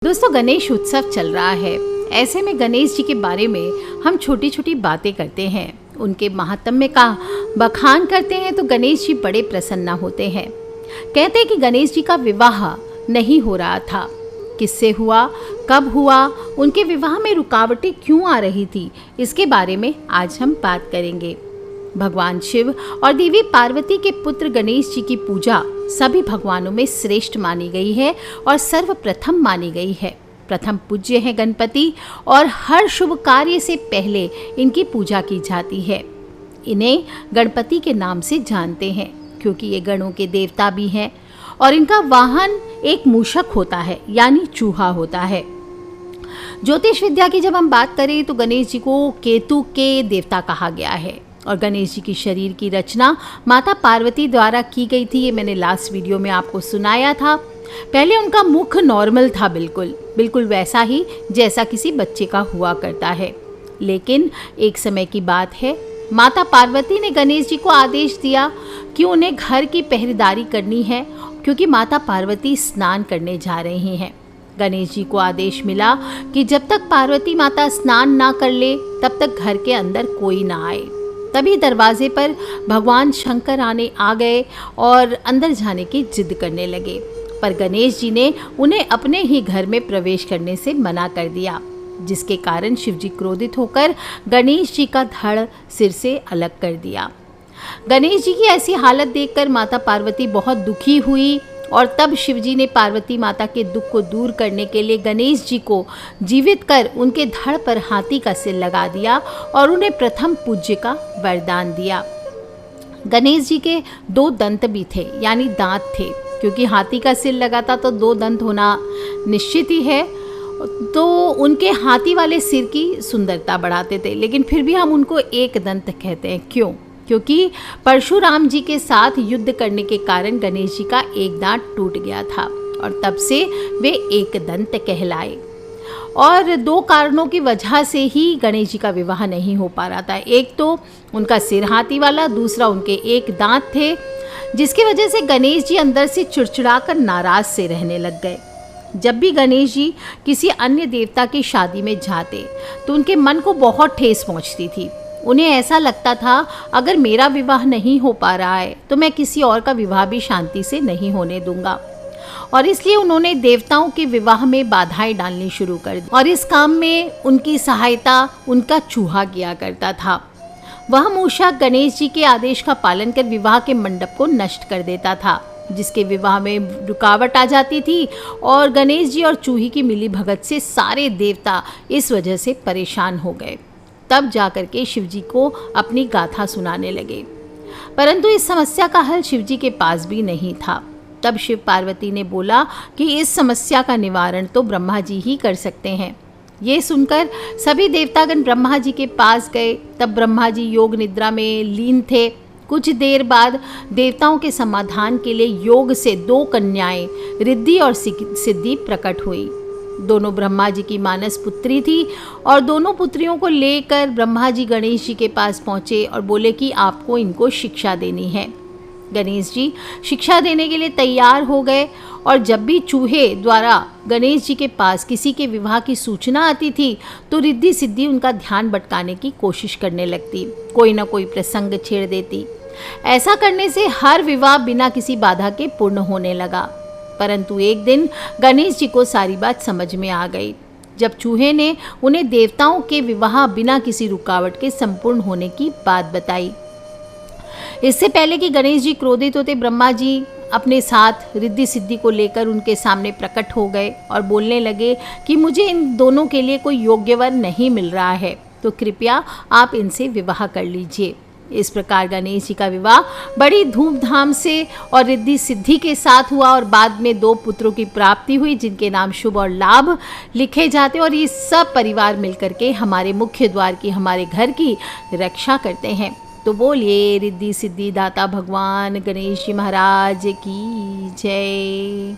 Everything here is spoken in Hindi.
दोस्तों, गणेश उत्सव चल रहा है। ऐसे में गणेश जी के बारे में हम छोटी छोटी बातें करते हैं, उनके महात्म्य का बखान करते हैं तो गणेश जी बड़े प्रसन्न होते हैं। कहते हैं कि गणेश जी का विवाह नहीं हो रहा था। किससे हुआ, कब हुआ, उनके विवाह में रुकावटें क्यों आ रही थी, इसके बारे में आज हम बात करेंगे। भगवान शिव और देवी पार्वती के पुत्र गणेश जी की पूजा सभी भगवानों में श्रेष्ठ मानी गई है और सर्वप्रथम मानी गई है। प्रथम पूज्य हैं गणपति और हर शुभ कार्य से पहले इनकी पूजा की जाती है। इन्हें गणपति के नाम से जानते हैं क्योंकि ये गणों के देवता भी हैं और इनका वाहन एक मूषक होता है यानी चूहा होता है। ज्योतिष विद्या की जब हम बात करें तो गणेश जी को केतु के देवता कहा गया है और गणेश जी की शरीर की रचना माता पार्वती द्वारा की गई थी। ये मैंने लास्ट वीडियो में आपको सुनाया था। पहले उनका मुख नॉर्मल था, बिल्कुल वैसा ही जैसा किसी बच्चे का हुआ करता है। लेकिन एक समय की बात है, माता पार्वती ने गणेश जी को आदेश दिया कि उन्हें घर की पहरेदारी करनी है क्योंकि माता पार्वती स्नान करने जा रही हैं। गणेश जी को आदेश मिला कि जब तक पार्वती माता स्नान ना कर ले तब तक घर के अंदर कोई ना आए। तभी दरवाजे पर भगवान शंकर आ गए और अंदर जाने की जिद करने लगे, पर गणेश जी ने उन्हें अपने ही घर में प्रवेश करने से मना कर दिया, जिसके कारण शिव जी क्रोधित होकर गणेश जी का धड़ सिर से अलग कर दिया। गणेश जी की ऐसी हालत देखकर माता पार्वती बहुत दुखी हुई और तब शिव जी ने पार्वती माता के दुख को दूर करने के लिए गणेश जी को जीवित कर उनके धड़ पर हाथी का सिर लगा दिया और उन्हें प्रथम पूज्य का वरदान दिया। गणेश जी के 2 दंत भी थे यानी दांत थे, क्योंकि हाथी का सिर लगा था तो 2 दंत होना निश्चित ही है। तो उनके हाथी वाले सिर की सुंदरता बढ़ाते थे, लेकिन फिर भी हम उनको एक दंत कहते हैं। क्यों? क्योंकि परशुराम जी के साथ युद्ध करने के कारण गणेश जी का एक दांत टूट गया था और तब से वे एक दंत कहलाए। और 2 कारणों की वजह से ही गणेश जी का विवाह नहीं हो पा रहा था। एक तो उनका सिर हाथी वाला, दूसरा उनके एक दांत थे, जिसकी वजह से गणेश जी अंदर से चिड़चिड़ा कर नाराज से रहने लग गए। जब भी गणेश जी किसी अन्य देवता की शादी में जाते तो उनके मन को बहुत ठेस पहुंचती थी। उन्हें ऐसा लगता था अगर मेरा विवाह नहीं हो पा रहा है तो मैं किसी और का विवाह भी शांति से नहीं होने दूंगा, और इसलिए उन्होंने देवताओं के विवाह में बाधाएं डालनी शुरू कर दी और इस काम में उनकी सहायता उनका चूहा किया करता था। वह मूषक गणेश जी के आदेश का पालन कर विवाह के मंडप को नष्ट कर देता था, जिसके विवाह में रुकावट आ जाती थी और गणेश जी और चूही की मिली भगत से सारे देवता इस वजह से परेशान हो गए। तब जाकर के शिव जी को अपनी गाथा सुनाने लगे, परंतु इस समस्या का हल शिव जी के पास भी नहीं था। तब शिव पार्वती ने बोला कि इस समस्या का निवारण तो ब्रह्मा जी ही कर सकते हैं। ये सुनकर सभी देवतागण ब्रह्मा जी के पास गए। तब ब्रह्मा जी योग निद्रा में लीन थे। कुछ देर बाद देवताओं के समाधान के लिए योग से 2 कन्याएं रिद्धि और सिद्धि प्रकट हुई। दोनों ब्रह्मा जी की मानस पुत्री थी और दोनों पुत्रियों को लेकर ब्रह्मा जी गणेश जी के पास पहुँचे और बोले कि आपको इनको शिक्षा देनी है। गणेश जी शिक्षा देने के लिए तैयार हो गए और जब भी चूहे द्वारा गणेश जी के पास किसी के विवाह की सूचना आती थी तो रिद्धि सिद्धि उनका ध्यान भटकाने की कोशिश करने लगती, कोई ना कोई प्रसंग छेड़ देती। ऐसा करने से हर विवाह बिना किसी बाधा के पूर्ण होने लगा। परंतु एक दिन गणेश जी को सारी बात समझ में आ गई जब चूहे ने उन्हें देवताओं के विवाह बिना किसी रुकावट के संपूर्ण होने की बात बताई। इससे पहले कि गणेश जी क्रोधित होते, ब्रह्मा जी अपने साथ रिद्धि सिद्धि को लेकर उनके सामने प्रकट हो गए और बोलने लगे कि मुझे इन दोनों के लिए कोई योग्य वर नहीं मिल रहा है, तो कृपया आप इनसे विवाह कर लीजिए। इस प्रकार गणेश जी का विवाह बड़ी धूमधाम से और रिद्धि सिद्धि के साथ हुआ और बाद में 2 पुत्रों की प्राप्ति हुई, जिनके नाम शुभ और लाभ लिखे जाते और ये सब परिवार मिलकर के हमारे मुख्य द्वार की, हमारे घर की रक्षा करते हैं। तो बोलिए रिद्धि सिद्धि दाता भगवान गणेश जी महाराज की जय।